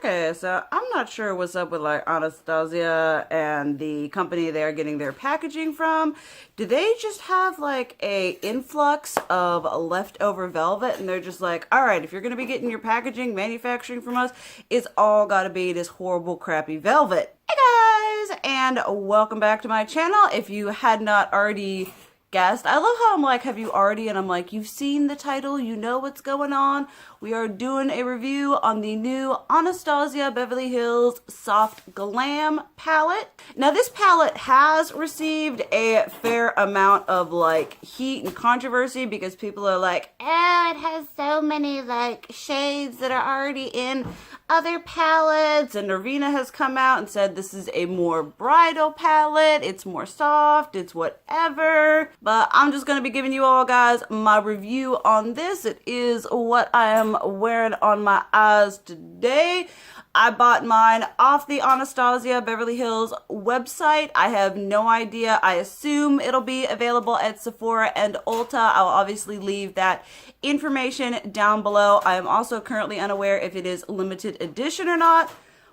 Okay, so I'm not sure what's up with like Anastasia and the company they're getting their packaging from. Do they just have like a influx of leftover velvet and they're just like, all right, if you're going to be getting your packaging, manufacturing from us, it's all got to be this horrible, crappy velvet. Hey guys, and welcome back to my channel. If you had not already guessed, I love how I'm like, have you already? And I'm like, you've seen the title, you know what's going on. We are doing a review on the new Anastasia Beverly Hills Soft Glam palette. Now this palette has received a fair amount of like heat and controversy because people are like, oh, it has so many like shades that are already in other palettes, and Nirvana has come out and said this is a more bridal palette, it's more soft, it's whatever. But I'm just going to be giving you all guys my review on this. It is what I am wearing on my eyes today. I bought mine off the Anastasia Beverly Hills website. I have no idea. I assume it'll be available at Sephora and Ulta. I'll obviously leave that information down below. I am also currently unaware if it is limited edition or not.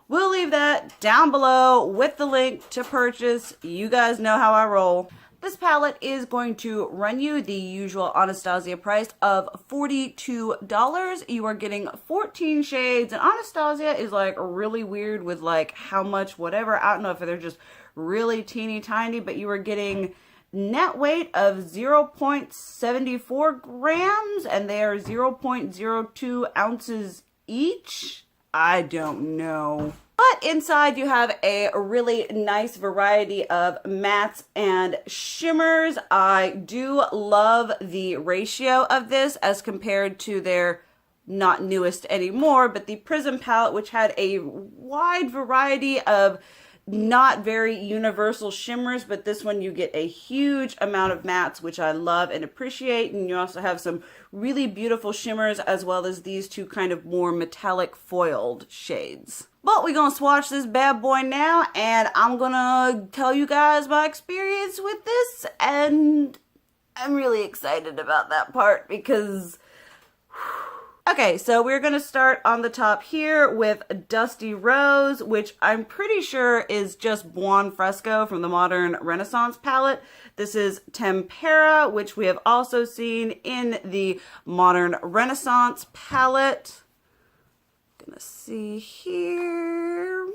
We'll leave that down below with the link to purchase. You guys know how I roll. This palette is going to run you the usual Anastasia price of $42. You are getting 14 shades, and Anastasia is like really weird with like how much whatever. I don't know if they're just really teeny tiny, but you are getting net weight of 0.74 grams, and they are 0.02 ounces each. I don't know. But inside you have a really nice variety of mattes and shimmers. I do love the ratio of this as compared to their not newest anymore, but the Prism palette, which had a wide variety of not very universal shimmers, but this one you get a huge amount of mattes, which I love and appreciate, and you also have some really beautiful shimmers as well as these two kind of more metallic foiled shades. But we're gonna swatch this bad boy now, and I'm gonna tell you guys my experience with this, and I'm really excited about that part because okay, so we're going to start on the top here with Dusty Rose, which I'm pretty sure is just Buon Fresco from the Modern Renaissance palette. This is Tempera, which we have also seen in the Modern Renaissance palette. Gonna see here.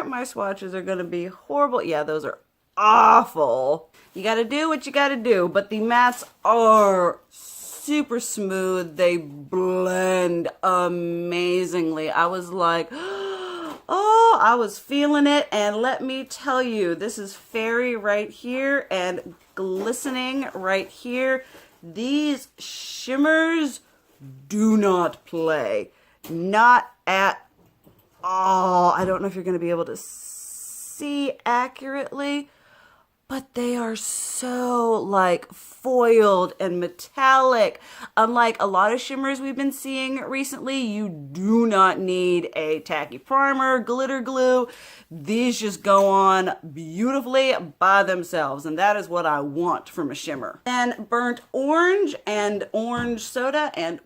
My swatches are going to be horrible. Yeah, those are awful. You got to do what you got to do, but the mattes are super smooth. They blend amazingly. I was like, oh, I was feeling it. And let me tell you, this is fairy right here and glistening right here. These shimmers do not play. Not at all. I don't know if you're going to be able to see accurately, but they are so like foiled and metallic. Unlike a lot of shimmers we've been seeing recently, you do not need a tacky primer, glitter glue. These just go on beautifully by themselves, and that is what I want from a shimmer. And burnt orange and orange soda and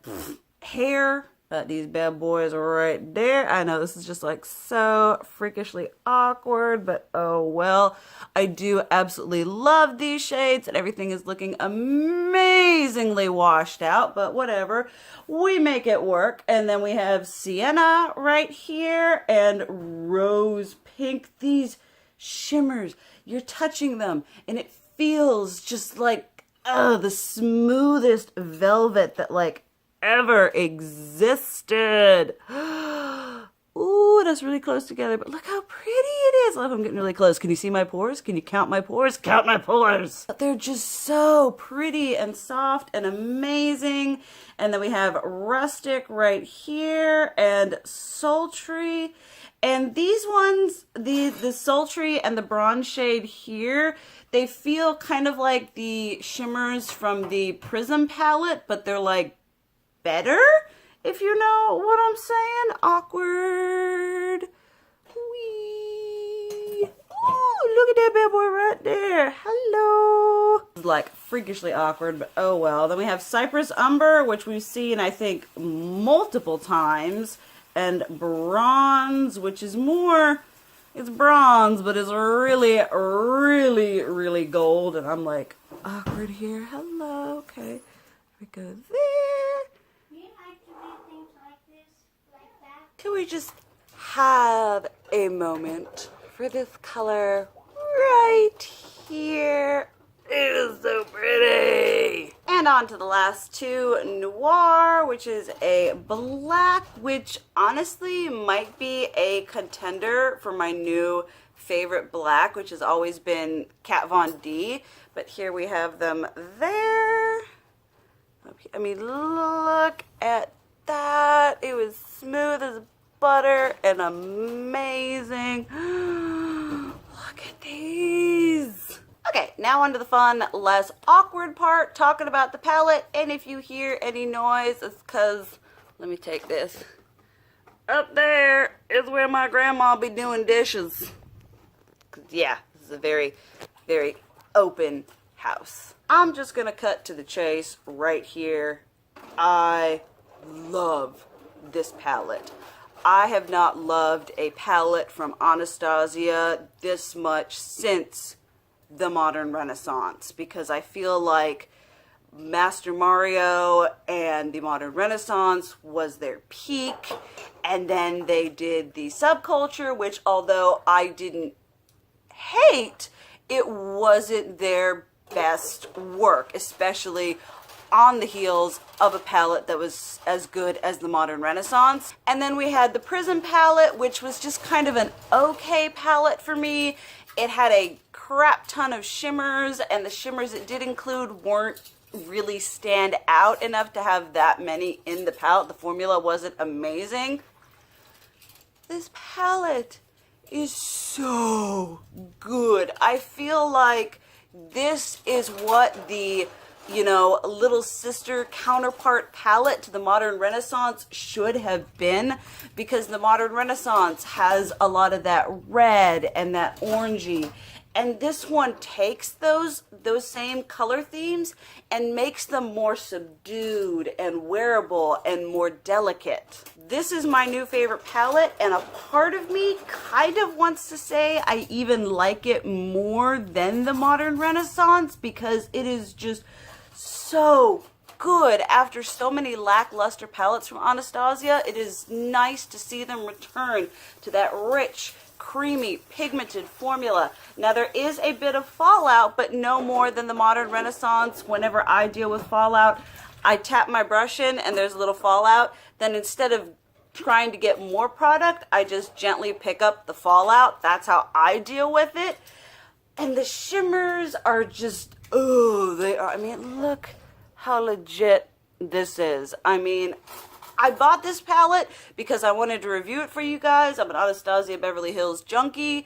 hair. These bad boys are right there. I know this is just like so freakishly awkward, but oh well. I do absolutely love these shades, and everything is looking amazingly washed out, but whatever. We make it work. And then we have Sienna right here and Rose Pink. These shimmers, you're touching them, and it feels just like the smoothest velvet that like ever existed. Ooh, that's really close together, but look how pretty it is. Look, I'm getting really close. Can you see my pores? Can you count my pores? Count my pores. But they're just so pretty and soft and amazing. And then we have Rustic right here and Sultry. And these ones, the Sultry and the bronze shade here, they feel kind of like the shimmers from the Prism palette, but they're like better, if you know what I'm saying. Awkward. Whee. Oh, look at that bad boy right there. Hello. Like freakishly awkward, but oh well. Then we have Cypress Umber, which we've seen I think multiple times, and bronze, which is more, it's bronze, but it's really, really, really gold. And I'm like, awkward here. Hello. Okay. We go there. Do you like to do things like this, like that? Can we just have a moment for this color right here? It is so pretty. And on to the last two, Noir, which is a black, which honestly might be a contender for my new favorite black, which has always been Kat Von D. But here we have them there. I mean, look at that. It was smooth as butter and amazing. Look at these. Okay, now on to the fun, less awkward part, talking about the palette. And if you hear any noise, it's because, let me take this. Up there is where my grandma be doing dishes. Yeah, this is a very, very open house. I'm just gonna cut to the chase right here. I love this palette. I have not loved a palette from Anastasia this much since the Modern Renaissance, because I feel like Master Mario and the Modern Renaissance was their peak, and then they did the Subculture, which although I didn't hate, it wasn't their best work, especially on the heels of a palette that was as good as the Modern Renaissance. And then we had the Prism palette, which was just kind of an okay palette for me. It had a crap ton of shimmers, and the shimmers it did include weren't really stand out enough to have that many in the palette. The formula wasn't amazing. This palette is so good. I feel like this is what the, you know, little sister counterpart palette to the Modern Renaissance should have been, because the Modern Renaissance has a lot of that red and that orangey, and this one takes those same color themes and makes them more subdued and wearable and more delicate. This is my new favorite palette, and a part of me kind of wants to say I even like it more than the Modern Renaissance, because it is just so good. After so many lackluster palettes from Anastasia, it is nice to see them return to that rich, creamy, pigmented formula. Now there is a bit of fallout, but no more than the Modern Renaissance. Whenever I deal with fallout, I tap my brush in and there's a little fallout. Then instead of trying to get more product, I just gently pick up the fallout. That's how I deal with it. And the shimmers are just, oh, they are, I mean, look how legit this is. I mean, I bought this palette because I wanted to review it for you guys. I'm an Anastasia Beverly Hills junkie,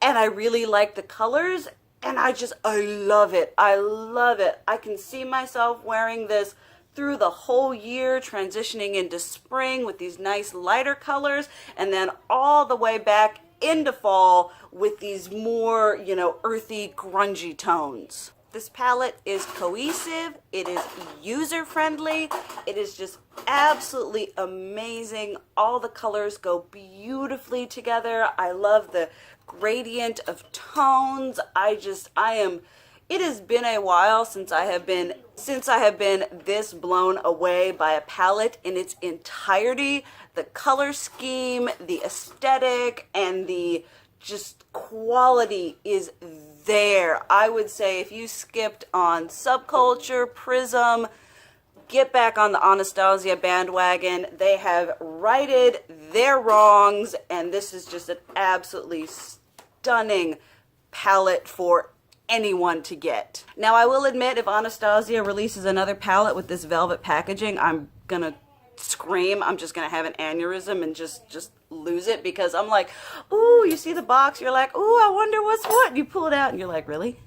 and I really like the colors, and I love it. I love it. I can see myself wearing this through the whole year, transitioning into spring with these nice lighter colors, and then all the way back into fall with these more, you know, earthy, grungy tones. This palette is cohesive, it is user-friendly, it is just absolutely amazing. All the colors go beautifully together. I love the gradient of tones. It has been a while since I have been this blown away by a palette in its entirety. The color scheme, the aesthetic, and the just quality is there. I would say if you skipped on Subculture, Prism, get back on the Anastasia bandwagon. They have righted their wrongs, and this is just an absolutely stunning palette for anyone to get. Now, I will admit, if Anastasia releases another palette with this velvet packaging, I'm gonna scream. I'm just gonna have an aneurysm and just lose it, because I'm like, ooh, you see the box, you're like, ooh, I wonder what's what, and you pull it out and you're like, really?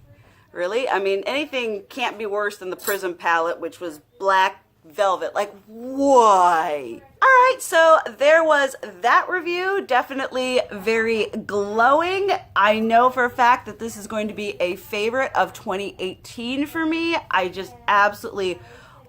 Really? I mean, anything can't be worse than the Prism palette, which was black velvet. Like, why? All right, so there was that review. Definitely very glowing. I know for a fact that this is going to be a favorite of 2018 for me. I just absolutely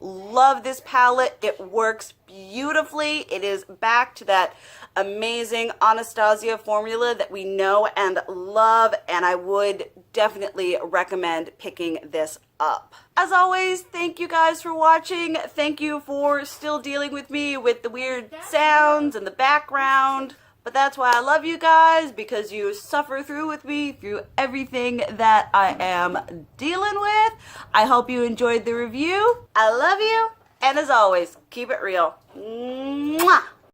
Love this palette. It works beautifully. It is back to that amazing Anastasia formula that we know and love, and I would definitely recommend picking this up. As always, thank you guys for watching. Thank you for still dealing with me with the weird sounds and the background. But that's why I love you guys, because you suffer through with me through everything that I am dealing with. I hope you enjoyed the review. I love you. And as always, keep it real. Mwah!